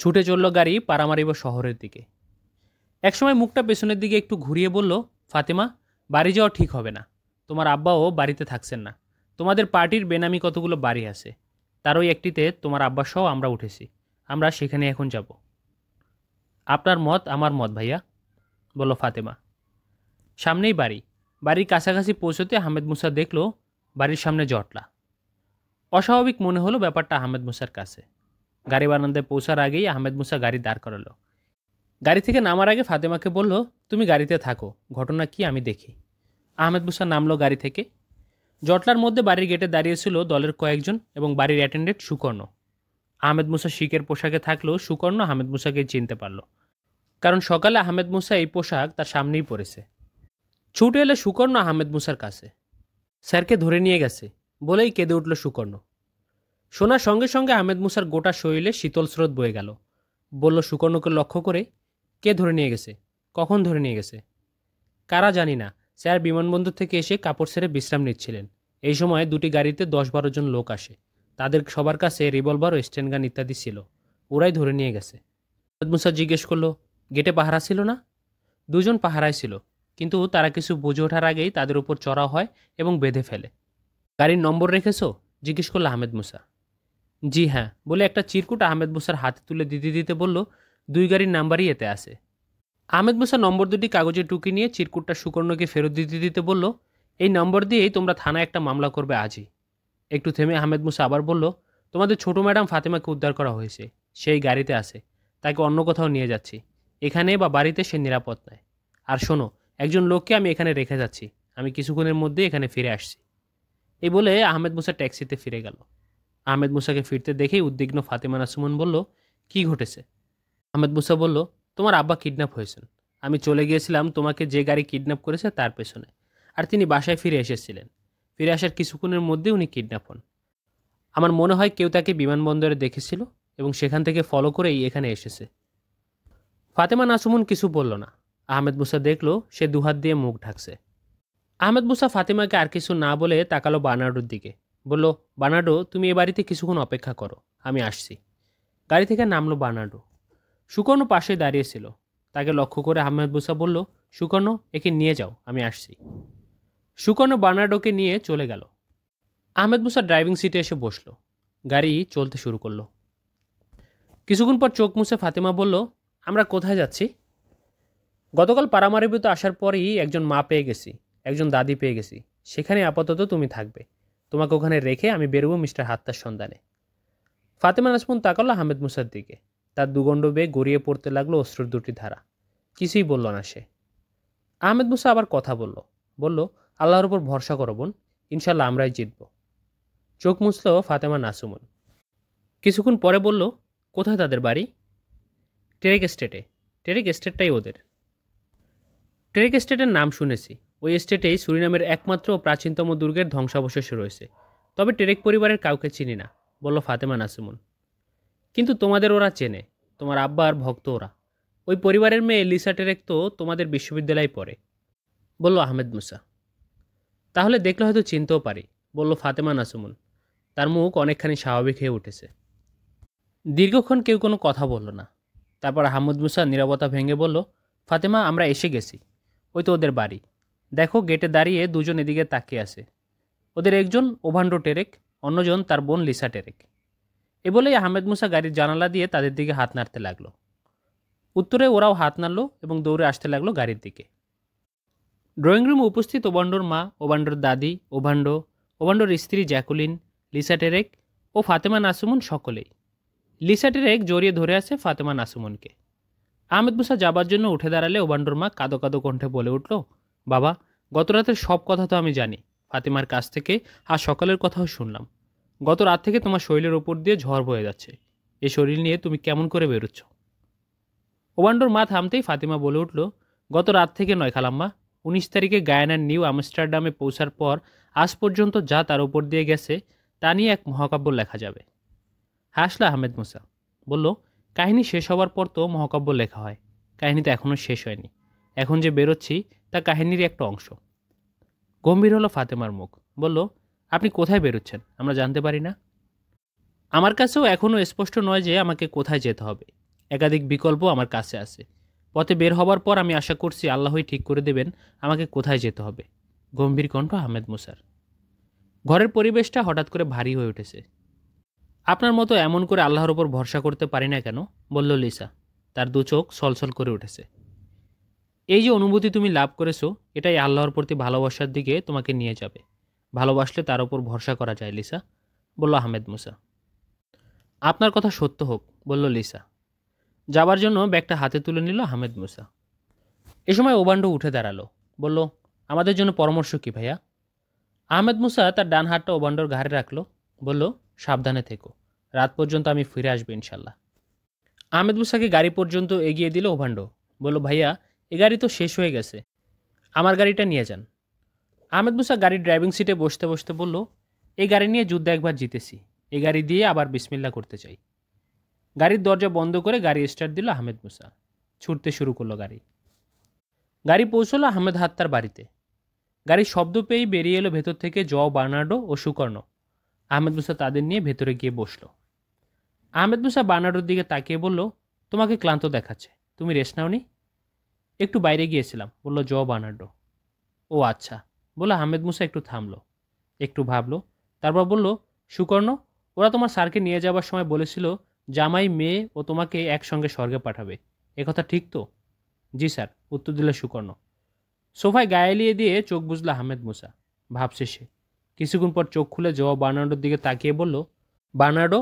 ছুটে চলল গাড়ি পারামারিব শহরের দিকে। একসময় মুখটা পেছনের দিকে একটু ঘুরিয়ে বলল, ফাতেমা, বাড়ি যাওয়া ঠিক হবে না। তোমার আব্বাও বাড়িতে থাকছেন না। তোমাদের পার্টির বেনামি কতগুলো বাড়ি আছে, তার ওই একটিতে তোমার আব্বা সহ আমরা উঠেছি। আমরা সেখানে এখন যাব। আপনার মত আমার মত ভাইয়া, বলল ফাতেমা। সামনেই বাড়ি। বাড়ির কাছাকাছি পৌঁছতে আহমেদ মুসা দেখল বাড়ির সামনে জটলা। অস্বাভাবিক মনে হলো ব্যাপারটা আহমেদ মুসার কাছে। গাড়ি বারান্দায় পৌঁছার আগেই আহমেদ মুসা গাড়ি দাঁড় করালো। গাড়ি থেকে নামার আগে ফাতেমাকে বলল, তুমি গাড়িতে থাকো, ঘটনা কি আমি দেখি। আহমেদ মুসা নামলো গাড়ি থেকে। জটলার মধ্যে বাড়ির গেটে দাঁড়িয়েছিল দলের কয়েকজন এবং বাড়ির অ্যাটেন্ডেন্ট সুকর্ণ। আহমেদ মুসা শিখের পোশাকে থাকলেও সুকর্ণ আহমেদ মুসাকে চিনতে পারল, কারণ সকালে আহমেদ মুসা এই পোশাক তার সামনেই পরেছে। ছুটে এলে সুকর্ণ আহমেদ মুসার কাছে। স্যারকে ধরে নিয়ে গেছে বলেই কেঁদে উঠল সুকর্ণ। শোনার সঙ্গে সঙ্গে আহমেদ মুসার গোটা শরীরে শীতল স্রোত বয়ে গেল। বলল সুকর্ণকে লক্ষ্য করে, কে ধরে নিয়ে গেছে? কখন ধরে নিয়ে গেছে? কারা জানি না, স্যার বিমানবন্দর থেকে এসে কাপড় ছেড়ে বিশ্রাম নিচ্ছিলেন। এই সময় দুটি গাড়িতে 10-12 জন লোক আসে। তাদের সবার কাছে রিভলভার ও স্টেনগান ইত্যাদি ছিল। ওরাই ধরে নিয়ে গেছে। আহমেদ মুসা জিজ্ঞেস করলো, গেটে পাহারা ছিল না? 2 জন পাহারায় ছিল, কিন্তু তারা কিছু বুঝে ওঠার আগেই তাদের উপর চড়াও হয় এবং বেঁধে ফেলে। গাড়ির নম্বর রেখেছো? জিজ্ঞেস করলো আহমেদ মুসা। জি হ্যাঁ, বলে একটা চিরকুট আহমেদ মুসার হাতে তুলে দিতে দিতে বলল, 2 গাড়ির নাম্বারই এতে আছে। আহমেদ মুসা নম্বর দুটি কাগজে টুকি নিয়ে চিরকুটটা সুকর্ণকে ফেরত দিতে দিতে বলল, এই নম্বর দিয়েই তোমরা থানায় একটা মামলা করবে আজই। একটু থেমে আহমেদ মুসা আবার বলল, তোমাদের ছোট ম্যাডাম ফাতেমাকে উদ্ধার করা হয়েছে, সেই গাড়িতে আছে, তাকে অন্য কোথাও নিয়ে যাচ্ছি, এখানে বা বাড়িতে সে নিরাপদ নয়। আর শোনো, একজন লোককে আমি এখানে রেখে যাচ্ছি, আমি কিছুক্ষণের মধ্যে এখানে ফিরে আসছি। এই বলে আহমেদ মুসা ট্যাক্সিতে ফিরে গেল। আহমেদ মুসাকে ফিরতে দেখেই উদ্বিগ্ন ফাতেমা নাসুমন বলল, কি ঘটেছে? আহমেদ মুসা বলল, তোমার আব্বা কিডন্যাপ হয়েছেন, আমি চলে গিয়েছিলাম তোমাকে যে গাড়ি কিডন্যাপ করেছে তার পেছনে, আর তিনি বাসায় ফিরে এসেছিলেন। ফিরে আসার কিছুক্ষণের মধ্যে উনি কিডন্যাপ হন। আমার মনে হয় কেউ তাকে বিমানবন্দরে দেখেছিল এবং সেখান থেকে ফলো করেই এখানে এসেছে। ফাতেমা নাসুমন কিছু বলল না। আহমেদ মুসা দেখল সে দুহাত দিয়ে মুখ ঢাকছে। আহমেদ মুসা ফাতেমাকে আর কিছু না বলে তাকালো বার্নার্ডোর দিকে। বলল, বার্নার্ডো, তুমি এ বাড়িতে কিছুক্ষণ অপেক্ষা করো, আমি আসছি। গাড়ি থেকে নামলো বার্নার্ডো। সুকর্ণ পাশে দাঁড়িয়েছিল। তাকে লক্ষ্য করে আহমেদ মুসা বলল, সুকর্ণ, একে নিয়ে যাও, আমি আসছি। সুকর্ণ বার্নার্ডোকে নিয়ে চলে গেল। আহমেদ মুসা ড্রাইভিং সিটে এসে বসল। গাড়ি চলতে শুরু করলো। কিছুক্ষণ পর চোখ মুছে ফাতেমা বলল, আমরা কোথায় যাচ্ছি? গতকাল পারামারিবিতে আসার পরই একজন মা পেয়ে গেছি, একজন দাদি পেয়ে গেছি, সেখানে আপাতত তুমি থাকবে। তোমাকে ওখানে রেখে আমি বেরোবো মিস্টার হাত্তার সন্ধানে। ফাতেমা নাসমুন তাকালো আহমেদ মুসার দিকে। তার দুগণ্ড বেয়ে গড়িয়ে পড়তে লাগলো অশ্রুর দুটি ধারা। কিছুই বলল না সে। আহমেদ মুসা আবার কথা বলল, আল্লাহর উপর ভরসা করো বোন, ইনশাল্লাহ আমরাই জিতব। চোখ মুছল ফাতেমা নাসুমন। কিছুক্ষণ পরে বলল, কোথায় তাদের বাড়ি? টেরেক এস্টেটে। টেরেক এস্টেটটাই ওদের। টেরেক এস্টেটের নাম শুনেছি। ওই এস্টেটেই সুরিনামের একমাত্র ও প্রাচীনতম দুর্গের ধ্বংসাবশেষ রয়েছে। তবে টেরেক পরিবারের কাউকে চিনি না, বলল ফাতেমা নাসুমন। কিন্তু তোমাদের ওরা চেনে, তোমার আব্বার ভক্ত ওরা। ওই পরিবারের মেয়ে লিসা টেরেক তো তোমাদের বিশ্ববিদ্যালয়ে পড়ে, বলল আহমেদ মুসা। তাহলে দেখলে হয়তো চিনতেও পারি, বলল ফাতেমা নাসুমন। তার মুখ অনেকখানি স্বাভাবিক হয়ে উঠেছে। দীর্ঘক্ষণ কেউ কোনো কথা বলল না। তারপর আহমদ মুসা নীরবতা ভেঙে বলল, ফাতেমা, আমরা এসে গেছি। ওই তো ওদের বাড়ি। দেখো, গেটে দাঁড়িয়ে দুজন এদিকে তাকিয়ে আছে। ওদের একজন ওভান্ডো টেরেক, অন্যজন তার বোন লিসা টেরেক। এ বলেই আহমেদ মুসা গাড়ির জানালা দিয়ে তাদের দিকে হাত নাড়তে লাগলো। উত্তরে ওরাও হাত নাড়ল এবং দৌড়ে আসতে লাগলো গাড়ির দিকে। ড্রয়িং রুমে উপস্থিত ওভান্ডোর মা, ওভান্ডোর দাদি, ওভান্ডোর স্ত্রী জ্যাকুলিন, লিসা টেরেক ও ফাতেমা নাসুমন সকলেই। লিসা টেরেক জড়িয়ে ধরে আছে ফাতেমা নাসুমনকে। আহমেদ মুসা যাবার জন্য উঠে দাঁড়ালে ওভান্ডোর মা কাঁদো কাঁদো কণ্ঠে বলে উঠল, বাবা, গত রাতের সব কথা তো আমি জানি, ফাতেমার কাছ থেকে আর সকালের কথাও শুনলাম। গত রাত থেকে তোমার শরীরের ওপর দিয়ে ঝড় বয়ে যাচ্ছে। এই শরীর নিয়ে তুমি কেমন করে বেরোচ্ছ? ওভান্ডোর মা থামতেই ফাতেমা বলে উঠল, গত রাত থেকে নয় খালাম্মা, 19 তারিখে গায়ানার নিউ আমস্টারডামে পৌঁছার পর আজ পর্যন্ত যা তার ওপর দিয়ে গেছে তা নিয়ে এক মহাকাব্য লেখা যাবে। হাসলা আহমেদ মুসা। বলল, কাহিনী শেষ হওয়ার পর তো মহাকাব্য লেখা হয়, কাহিনী তো এখনও শেষ হয়নি। এখন যে বেরোচ্ছি তা কাহিনীরই একটা অংশ। গম্ভীর হলো ফাতেমার মুখ। বলল, আপনি কোথায় বেরোচ্ছেন আমরা জানতে পারি না? আমার কাছেও এখনও স্পষ্ট নয় যে আমাকে কোথায় যেতে হবে। একাধিক বিকল্প আমার কাছে আছে। পথে বের হবার পর আমি আশা করছি আল্লাহই ঠিক করে দেবেন আমাকে কোথায় যেতে হবে। গম্ভীর কণ্ঠ আহমেদ মুসার। ঘরের পরিবেশটা হঠাৎ করে ভারী হয়ে উঠেছে। আপনার মতো এমন করে আল্লাহর ওপর ভরসা করতে পারি না কেন? বলল লিসা। তার দু চোখ ছলছল করে উঠেছে। এই যে অনুভূতি তুমি লাভ করেছো, এটাই আল্লাহর প্রতি ভালোবাসার দিকে তোমাকে নিয়ে যাবে। ভালোবাসলে তার উপর ভরসা করা যায় লিসা, বলল আহমেদ মুসা। আপনার কথা সত্য হোক, বলল লিসা। যাবার জন্য ব্যাগটা হাতে তুলে নিল আহমেদ মুসা। এ সময় ওবান্ডো উঠে দাঁড়ালো। বলল, আমাদের জন্য পরামর্শ কি ভাইয়া? আহমেদ মুসা তার ডান হাতটা ওবান্ডোর ঘাড়ে রাখলো। বলল, সাবধানে থেকো, রাত পর্যন্ত আমি ফিরে আসবো ইনশাল্লাহ। আহমেদ মুসাকে গাড়ি পর্যন্ত এগিয়ে দিল ওভান্ডো। বলল, ভাইয়া, এ গাড়ি তো শেষ হয়ে গেছে, আমার গাড়িটা নিয়ে যান। আহমেদ মুসা গাড়ির ড্রাইভিং সিটে বসতে বসতে বলল, এই গাড়ি নিয়ে যুদ্ধ একবার জিতেছি, এই গাড়ি দিয়ে আবার বিসমিল্লা করতে চাই। গাড়ির দরজা বন্ধ করে গাড়ি স্টার্ট দিল আহমেদ মুসা। ছুটতে শুরু করলো গাড়ি। গাড়ি পৌঁছলো আহমেদ হাত্তার বাড়িতে। গাড়ির শব্দ পেয়েই বেরিয়ে এলো ভেতর থেকে বার্নার্ডো ও সুকর্ণ। আহমেদ মুসা তাদের নিয়ে ভেতরে গিয়ে বসলো। আহমেদ মুসা বার্নার্ডোর দিকে তাকিয়ে বলল, তোমাকে ক্লান্ত দেখাচ্ছে, তুমি রেস্ট নাওনি? একটু বাইরে গিয়েছিলাম, বলল বার্নার্ডো। ও আচ্ছা, বলে আহমেদ মুসা একটু থামলো, একটু ভাবলো, তারপর বলল, সুকর্ণ, ওরা তোমার স্যারকে নিয়ে যাবার সময় বলেছিল জামাই, মেয়ে ও তোমাকে একসঙ্গে স্বর্গে পাঠাবে, একথা ঠিক তো? জি স্যার, উত্তর দিল সুকর্ণ। সোফায় গায়ে এলিয়ে দিয়ে চোখ বুঝল আহমেদ মুসা। ভাবছে সে। কিছুক্ষণ পর চোখ খুলে জোয়া বার্নার্ডোর দিকে তাকিয়ে বলল, বার্নার্ডো,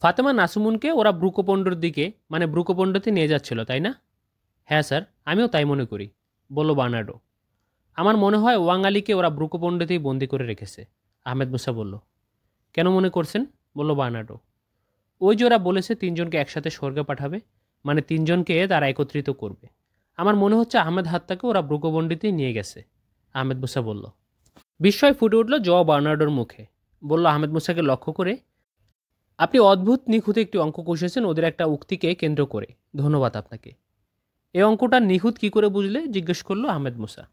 ফাতেমা নাসুমুনকে ওরা ব্রুকোপন্ডোর দিকে, মানে ব্রুকোপন্ডোতে নিয়ে যাচ্ছিল, তাই না? হ্যাঁ স্যার, আমিও তাই মনে করি, বলল বার্নার্ডো। আমার মনে হয় ওয়াং আলীকে ওরা ব্রুকোপন্ডোতেই বন্দি করে রেখেছে, আহমেদ মুসা বলল। কেন মনে করছেন? বলল বার্নার্ডো। ওই যে ওরা বলেছে 3 জনকে একসাথে স্বর্গে পাঠাবে, মানে 3 জনকে তারা একত্রিত করবে। আমার মনে হচ্ছে আহমেদ হাত্তাকে ওরা ব্রুকোপন্ডিতেই নিয়ে গেছে, আহমেদ মুসা বলল। বিস্ময় ফুটে উঠল জোয়া বার্নার্ডোর মুখে। বলল আহমেদ মুসাকে লক্ষ্য করে, আপনি অদ্ভুত নিখুঁত একটি অঙ্ক কষেছেন ওদের একটা উক্তিকে কেন্দ্র করে। ধন্যবাদ আপনাকে। এই অঙ্কটা নিখুঁত কী করে বুঝলে? জিজ্ঞেস করলো আহমেদ মুসা।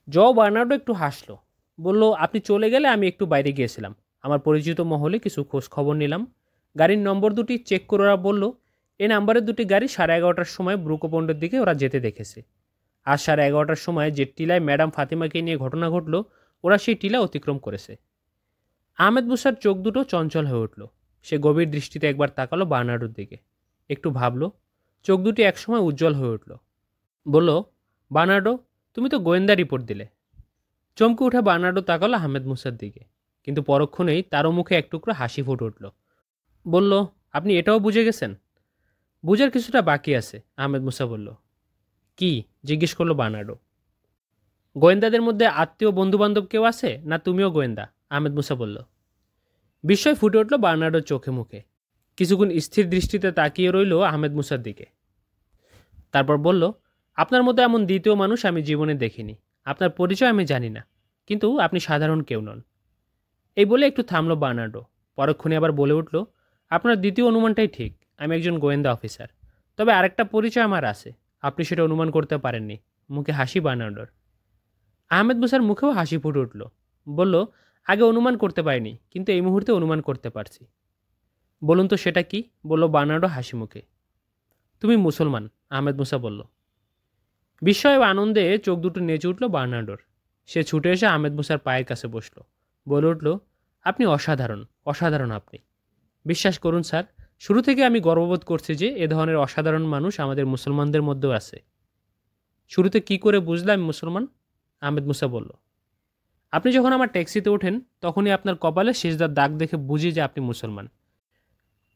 জোয়া বার্নার্ডো একটু হাসলো। বলল, আপনি চলে গেলে আমি একটু বাইরে গিয়েছিলাম, আমার পরিচিত মহলে কিছু খোঁজ খবর নিলাম। গাড়ির নম্বর দুটি চেক করে ওরা বলল, এই নাম্বারের দুটি গাড়ি 11:30টার সময় ব্রুকোপন্ডের দিকে ওরা যেতে দেখেছে। আজ 11:30টার সময় যে টিলায় ম্যাডাম ফাতিমাকে নিয়ে ঘটনা ঘটল, ওরা সেই টিলা অতিক্রম করেছে। আহমেদ মুসার চোখ দুটো চঞ্চল হয়ে উঠল। সে গভীর দৃষ্টিতে একবার তাকালো বার্নার্ডোর দিকে, একটু ভাবল, চোখ দুটি একসময় উজ্জ্বল হয়ে উঠল। বলল, বার্নার্ডো, তুমি তো গোয়েন্দা রিপোর্ট দিলে। চমকে উঠে বার্নার্ডো তাকালো আহমেদ মুসার দিকে, কিন্তু পরক্ষণেই তারও মুখে এক টুকরো হাসি ফুটে উঠল। বলল, আপনি এটাও বুঝে গেছেন? বুঝার কিছুটা বাকি আছে, আহমেদ মুসা বলল। কি? জিজ্ঞেস করলো বার্নার্ডো। গোয়েন্দাদের মধ্যে আত্মীয় বন্ধুবান্ধব কেউ আছে, না তুমিও গোয়েন্দা? আহমেদ মুসা বলল। বিস্ময় ফুটে উঠল বার্নার্ডোর চোখে মুখে। কিছুক্ষণ স্থির দৃষ্টিতে তাকিয়ে রইল আহমেদ মুসার দিকে। তারপর বলল, আপনার মতো এমন দ্বিতীয় মানুষ আমি জীবনে দেখিনি। আপনার পরিচয় আমি জানি না, কিন্তু আপনি সাধারণ কেউ নন। এই বলে একটু থামলো বার্নার্ডো। পরক্ষণে আবার বলে উঠল, আপনার দ্বিতীয় অনুমানটাই ঠিক, আমি একজন গোয়েন্দা অফিসার। তবে আরেকটা পরিচয় আমার আছে, আপনি সেটা অনুমান করতে পারেননি। মুখে হাসি বার্নার্ডোর। আহমেদ মুসার মুখেও হাসি ফুটে উঠল। বলল, আগে অনুমান করতে পারিনি, কিন্তু এই মুহূর্তে অনুমান করতে পারছি। বলুন তো সেটা কি? বলল বার্নার্ডো হাসি মুখে। তুমি মুসলমান, আহমেদ মুসা বলল। বিস্ময় ও আনন্দে চোখ দুটো নেচে উঠল বার্নার্ডোর। সে ছুটে এসে আহমেদ মুসার পায়ের কাছে বসল। বলে উঠল, আপনি অসাধারণ, অসাধারণ আপনি। বিশ্বাস করুন স্যার, শুরু থেকে আমি গর্ববোধ করছি যে এ ধরনের অসাধারণ মানুষ আমাদের মুসলমানদের মধ্যেও আছে। শুরুতে কি করে বুঝলাম আমি মুসলমান? আহমেদ মুসা বলল। আপনি যখন আমার ট্যাক্সিতে ওঠেন, তখনই আপনার কপালে সিজদার দাগ দেখে বুঝি যে আপনি মুসলমান।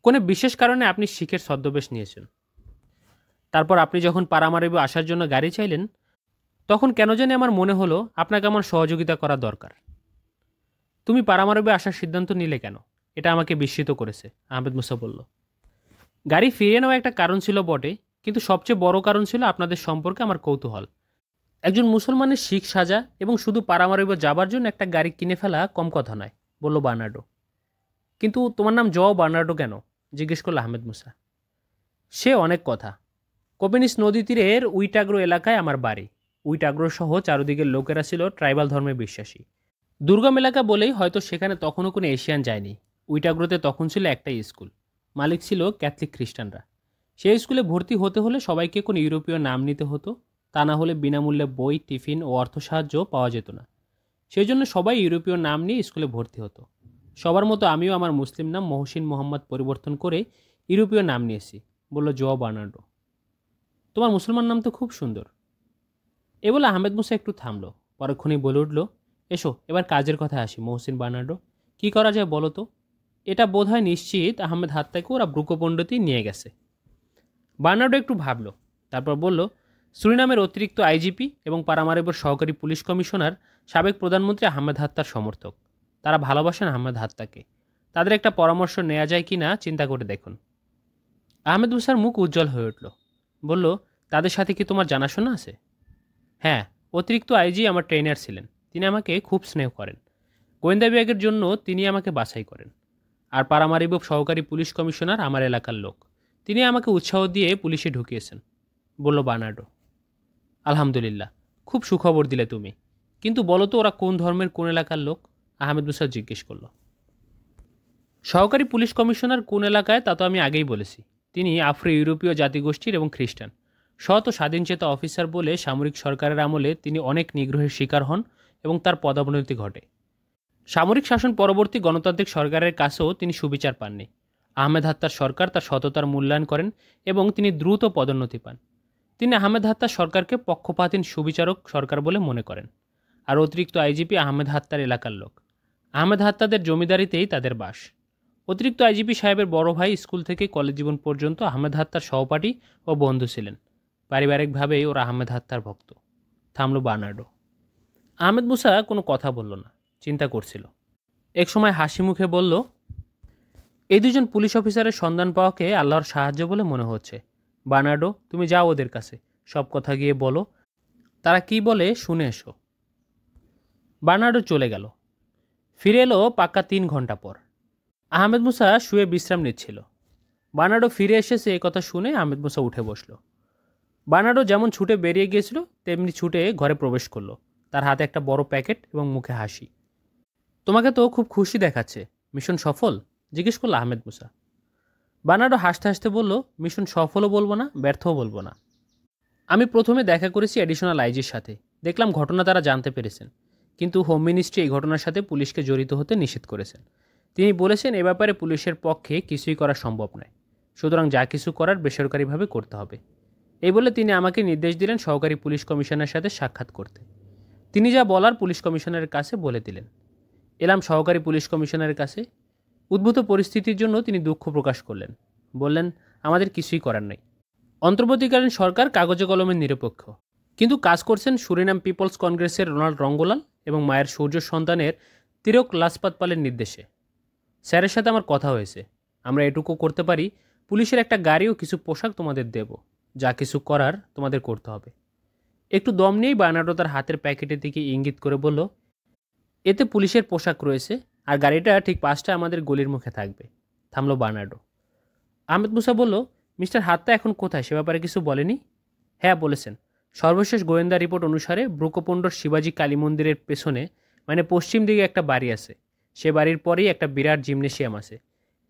কোনো বিশেষ কারণে আপনি শিখের ছদ্মবেশ নিয়েছেন। তারপর আপনি যখন পারামারিবে আসার জন্য গাড়ি চাইলেন, তখন কেন জানি আমার মনে হলো আপনাকে আমার সহযোগিতা করা দরকার। তুমি পারামারিবে আসার সিদ্ধান্ত নিলে কেন? এটা আমাকে বিস্মিত করেছে, আহমেদ মুসা বলল। গাড়ি ফিরিয়ে নেওয়া একটা কারণ ছিল বটে, কিন্তু সবচেয়ে বড় কারণ ছিল আপনাদের সম্পর্কে আমার কৌতূহল। একজন মুসলমানের শিখ সাজা এবং শুধু পারামারিবে যাবার জন্য একটা গাড়ি কিনে ফেলা কম কথা নয়, বলল বার্নার্ডো। কিন্তু তোমার নাম জোয়া বার্নার্ডো কেন? জিজ্ঞেস করল আহমেদ মুসা। সে অনেক কথা। কোপেনিস নদী তীরের উইটাগ্রো এলাকায় আমার বাড়ি। উইটাগ্রো সহ চারদিকের লোকেরা ছিল ট্রাইবাল ধর্মে বিশ্বাসী। দুর্গম এলাকা বলেই হয়তো সেখানে তখনও কোনো এশিয়ান যায়নি। উইটাগ্রোতে তখন ছিল একটাই স্কুল, মালিক ছিল ক্যাথলিক খ্রিস্টানরা। সেই স্কুলে ভর্তি হতে হলে সবাইকে কোনো ইউরোপীয় নাম নিতে হতো, তা না হলে বিনামূল্যে বই, টিফিন ও অর্থ সাহায্য পাওয়া যেত না। সেই জন্য সবাই ইউরোপীয় নাম নিয়ে স্কুলে ভর্তি হতো। সবার মতো আমিও আমার মুসলিম নাম মহসিন মোহাম্মদ পরিবর্তন করে ইউরোপীয় নাম নিয়েছি, বলল জোয়া বার্নার্ডো। তোমার মুসলমান নাম তো খুব সুন্দর। এ বলে আহমেদ মুসা একটু থামলো। পরক্ষণেই বলে উঠল, এসো এবার কাজের কথা আসি মহসিন বার্নার্ডো। কী করা যায় বলো তো? এটা বোধ হয় নিশ্চিত আহমেদ হাত্তাকে ওরা ব্রুকোপন্ডতেই নিয়ে গেছে। বার্নার্ডো একটু ভাবলো, তারপর বলল, সুরিনামের অতিরিক্ত আইজিপি এবং পারামারিবোর সহকারী পুলিশ কমিশনার সাবেক প্রধানমন্ত্রী আহমেদ হাত্তার সমর্থক। তারা ভালোবাসেন আহমেদ হাত্তাকে। তাদের একটা পরামর্শ নেওয়া যায় কি না চিন্তা করে দেখুন। আহমেদ মুসার মুখ উজ্জ্বল হয়ে উঠল। বলল, তাদের সাথে কি তোমার জানাশোনা আছে? হ্যাঁ, অতিরিক্ত আইজি আমার ট্রেনার ছিলেন। তিনি আমাকে খুব স্নেহ করেন। গোয়েন্দা বিভাগের জন্য তিনি আমাকে বাছাই করেন। আর পারামারিবোর সহকারী পুলিশ কমিশনার আমার এলাকার লোক। তিনি আমাকে উৎসাহ দিয়ে পুলিশে ঢুকিয়েছেন, বলল বার্নার্ডো। আলহামদুলিল্লাহ, খুব সুখবর দিলে তুমি। কিন্তু বলো তো ওরা কোন ধর্মের, কোন এলাকার লোক? আহমেদ মুসা জিজ্ঞেস করল। সহকারী পুলিশ কমিশনার কোন এলাকায় তা তো আমি আগেই বলেছি। তিনি আফ্রো ইউরোপীয় জাতিগোষ্ঠীর এবং খ্রিস্টান। সৎ ও স্বাধীনচেতা অফিসার বলে সামরিক সরকারের আমলে তিনি অনেক নিগ্রহের শিকার হন এবং তার পদোন্নতি ঘটে। সামরিক শাসন পরবর্তী গণতান্ত্রিক সরকারের কাছেও তিনি সুবিচার পাননি। আহমেদ হাত্তার সরকার তার সততার মূল্যায়ন করেন এবং তিনি দ্রুত পদোন্নতি পান। তিনি আহমেদ হাত্তার সরকারকে পক্ষপাতহীন সুবিচারক সরকার বলে মনে করেন। আর অতিরিক্ত আইজিপি আহমেদ হাত্তার এলাকার লোক। আহমেদ হাত্তাদের জমিদারিতেই তাদের বাস। অতিরিক্ত আইজিপি সাহেবের বড় ভাই স্কুল থেকে কলেজ জীবন পর্যন্ত আহমেদ হাত্তার সহপাঠী ও বন্ধু ছিলেন। পারিবারিকভাবেই ওরা আহমেদ হাত্তার ভক্ত। থামলো বার্নার্ডো। আহমেদ মুসা কোনো কথা বলল না, চিন্তা করছিল। এক সময় হাসি মুখে বলল, এই দুজন পুলিশ অফিসারের সন্ধান পাওয়াকে আল্লাহর সাহায্য বলে মনে হচ্ছে। বার্নার্ডো, তুমি যাও ওদের কাছে, সব কথা গিয়ে বলো, তারা কি বলে শুনে এসো। বার্নার্ডো চলে গেল। ফিরে এলো পাক্কা 3 ঘন্টা পর। আহমেদ মুসা শুয়ে বিশ্রাম নিচ্ছিল। বার্নার্ডো ফিরে এসেছে এ কথা শুনে আহমেদ মুসা উঠে বসল। বার্নার্ডো যেমন ছুটে বেরিয়ে গিয়েছিল তেমনি ছুটে ঘরে প্রবেশ করলো। তার হাতে একটা বড় প্যাকেট এবং মুখে হাসি। তোমাকে তো খুব খুশি দেখাচ্ছে, মিশন সফল? জিজ্ঞেস করলো আহমেদ মুসা। বার্নার্ডো হাসতে হাসতে বলল, মিশন সফলও বলবো না, ব্যর্থও বলবো না। আমি প্রথমে দেখা করেছি অ্যাডিশনাল আইজির সাথে, দেখলাম ঘটনা তারা জানতে পেরেছেন, কিন্তু হোম মিনিস্ট্রি এই ঘটনার সাথে পুলিশকে জড়িত হতে নিষেধ করেছেন। তিনি বলেছেন এ ব্যাপারে পুলিশের পক্ষে কিছুই করা সম্ভব নয়, সুতরাং যা কিছু করার বেসরকারিভাবে করতে হবে। এই বলে তিনি আমাকে নির্দেশ দিলেন সহকারী পুলিশ কমিশনারের সাথে সাক্ষাৎ করতে। তিনি যা বলার পুলিশ কমিশনারের কাছে বলে দিলেন। এলাম সহকারী পুলিশ কমিশনারের কাছে। উদ্ভূত পরিস্থিতির জন্য তিনি দুঃখ প্রকাশ করলেন। বললেন, আমাদের কিছুই করার নেই। অন্তর্বর্তীকালীন সরকার কাগজে কলমে নিরপেক্ষ, কিন্তু কাজ করছেন সুরিনাম পিপলস কংগ্রেসের রোনাল্ড রঙ্গোলাল এবং মায়ের সূর্য সন্তানের তিলক লাজপাত পালের নির্দেশে। স্যারের সাথে আমার কথা হয়েছে, আমরা এটুকু করতে পারি, পুলিশের একটা গাড়ি ও কিছু পোশাক তোমাদের দেব, যা কিছু করার তোমাদের করতে হবে। একটু দম নিয়েই বার্নার্ডো তার হাতের প্যাকেটের দিকে ইঙ্গিত করে বলল, এতে পুলিশের পোশাক রয়েছে, আর গাড়িটা ঠিক 5টায় আমাদের গলির মুখে থাকবে। থামলো বার্নার্ডো। আহমেদ মুসা বলল, মিস্টার হাত্তা এখন কোথায়, সে ব্যাপারে কিছু বলেনি? হ্যাঁ বলেছেন, সর্বশেষ গোয়েন্দা রিপোর্ট অনুসারে ব্রুকোপন্ডর শিবাজি কালী মন্দিরের পেছনে মানে পশ্চিম দিকে একটা বাড়ি আছে। সে বাড়ির পরেই একটা বিরাট জিমনেশিয়াম আছে।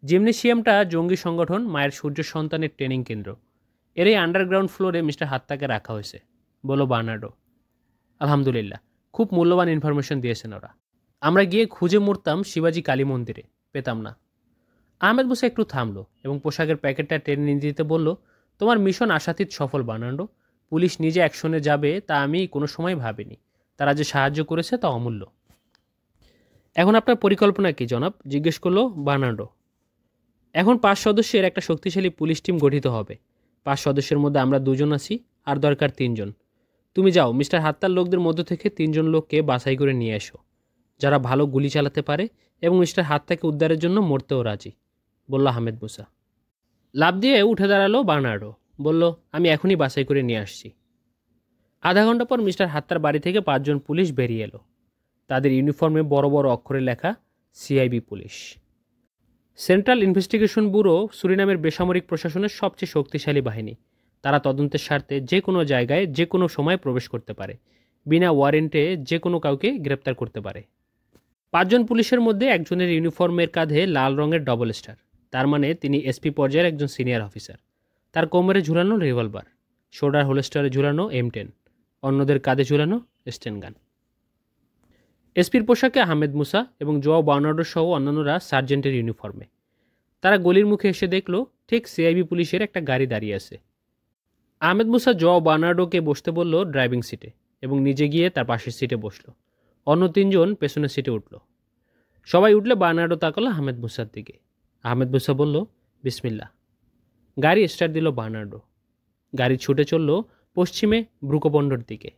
জিমনেশিয়ামটা জঙ্গি সংগঠন মায়ের সূর্য সন্তানের ট্রেনিং কেন্দ্র। এর এই আন্ডারগ্রাউন্ড ফ্লোরে মিস্টার হাত্তাকে রাখা হয়েছে, বলল বার্নার্ডো। আলহামদুলিল্লাহ, খুব মূল্যবান ইনফরমেশন দিয়েছেন ওরা। আমরা গিয়ে খুঁজে মরতাম শিবাজি কালী মন্দিরে, পেতাম না। আহমেদ মুসা একটু থামলো এবং পোশাকের প্যাকেটটা টেনে নিয়ে দিতে বলল, তোমার মিশন আশাতীত সফল বার্নার্ডো। পুলিশ নিজে অ্যাকশনে যাবে তা আমি কোনো সময় ভাবিনি। তারা যে সাহায্য করেছে তা অমূল্য। এখন আপনার পরিকল্পনা কি জনাব, জিজ্ঞেস করলো বার্নার্ডো। এখন 5 সদস্যের একটা শক্তিশালী পুলিশ টিম গঠিত হবে। 5 সদস্যের মধ্যে আমরা 2 জন আছি, আর দরকার 3 জন। তুমি যাও মিস্টার হাত্তার লোকদের মধ্য থেকে 3 জন লোককে বাছাই করে নিয়ে এসো, যারা ভালো গুলি চালাতে পারে এবং মিস্টার হাত্তাকে উদ্ধারের জন্য মরতেও রাজি, বলল আহমেদ মুসা। লাফ দিয়ে উঠে দাঁড়ালো বার্নার্ডো, বলল, আমি এখনই বাছাই করে নিয়ে আসছি। আধা ঘন্টা পর মিস্টার হাত্তার বাড়ি থেকে 5 জন পুলিশ বেরিয়ে এলো। তাদের ইউনিফর্মে বড় বড় অক্ষরে লেখা CIB police. Central investigation bureau সুরিনামের বেসামরিক প্রশাসনের সবচেয়ে শক্তিশালী বাহিনী। তারা তদন্তের স্বার্থে যে কোনো জায়গায় যে কোনো সময় প্রবেশ করতে পারে, বিনা ওয়ারেন্টে যে কোনো কাউকে গ্রেপ্তার করতে পারে। 5 জন পুলিশের মধ্যে একজনের ইউনিফর্মের কাঁধে লাল রঙের ডবল স্টার, তার মানে তিনি এসপি পর্যায়ের একজন সিনিয়র অফিসার। তার কোমরে ঝুলানো রিভলভার, শোল্ডার হোলস্টারে ঝুলানো M10, অন্যদের কাঁধে ঝুলানো স্টেন গান। এসপির পোশাকে আহমেদ মুসা এবং জোয়া বার্নার্ডো সহ অন্যান্যরা সার্জেন্টের ইউনিফর্মে। তারা গলির মুখে এসে দেখল ঠিক সিআইবি পুলিশের একটা গাড়ি দাঁড়িয়ে আছে। আহমেদ মুসা জোয়া বার্নার্ডোকে বসতে বলল ড্রাইভিং সিটে এবং নিজে গিয়ে তার পাশের সিটে বসল। অন্য 3 জন পেছনের সিটে উঠল। সবাই উঠলে বার্নার্ডো তাকালো আহমেদ মুসার দিকে। আহমেদ মুসা বলল, বিসমিল্লাহ। গাড়ি স্টার্ট দিল বার্নার্ডো। গাড়ি ছুটে চলল পশ্চিমে ব্রুকোপন্ডর দিকে।